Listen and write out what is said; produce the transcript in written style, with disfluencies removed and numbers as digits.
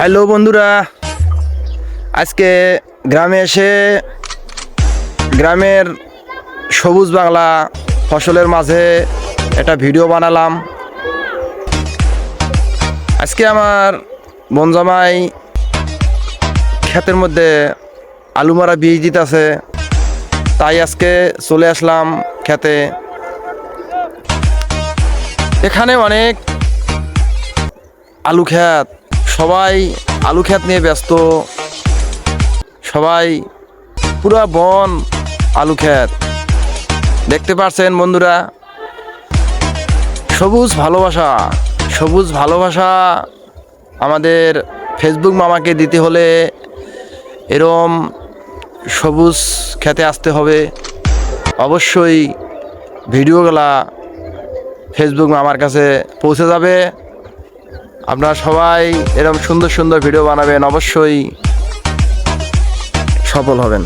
Hello বন্ধুরা, আজকে গ্রামে এসে গ্রামের সবুজ বাংলা ফসলের মাঝে একটা ভিডিও বানালাম। আজকে আমার বনজামাই ক্ষেতের মধ্যে আলু মারা বীজ দিতেছে, তাই আজকে চলে আসলাম ক্ষেতে। এখানে অনেক আলু ক্ষেত, সবাই আলু ক্ষেত নিয়ে ব্যস্ত। সবাই পুরা বন আলু ক্ষেত দেখতে পাচ্ছেন বন্ধুরা। সবুজ ভালোবাসা, সবুজ ভালোবাসা আমাদের ফেসবুক মামাকে দিতে হলে এরম সবুজ খেতে আসতে হবে। অবশ্যই ভিডিওগুলা ফেসবুক মামার কাছে পৌঁছে যাবে। আপনারা সবাই এরকম সুন্দর সুন্দর ভিডিও বানাবেন, অবশ্যই সফল হবেন।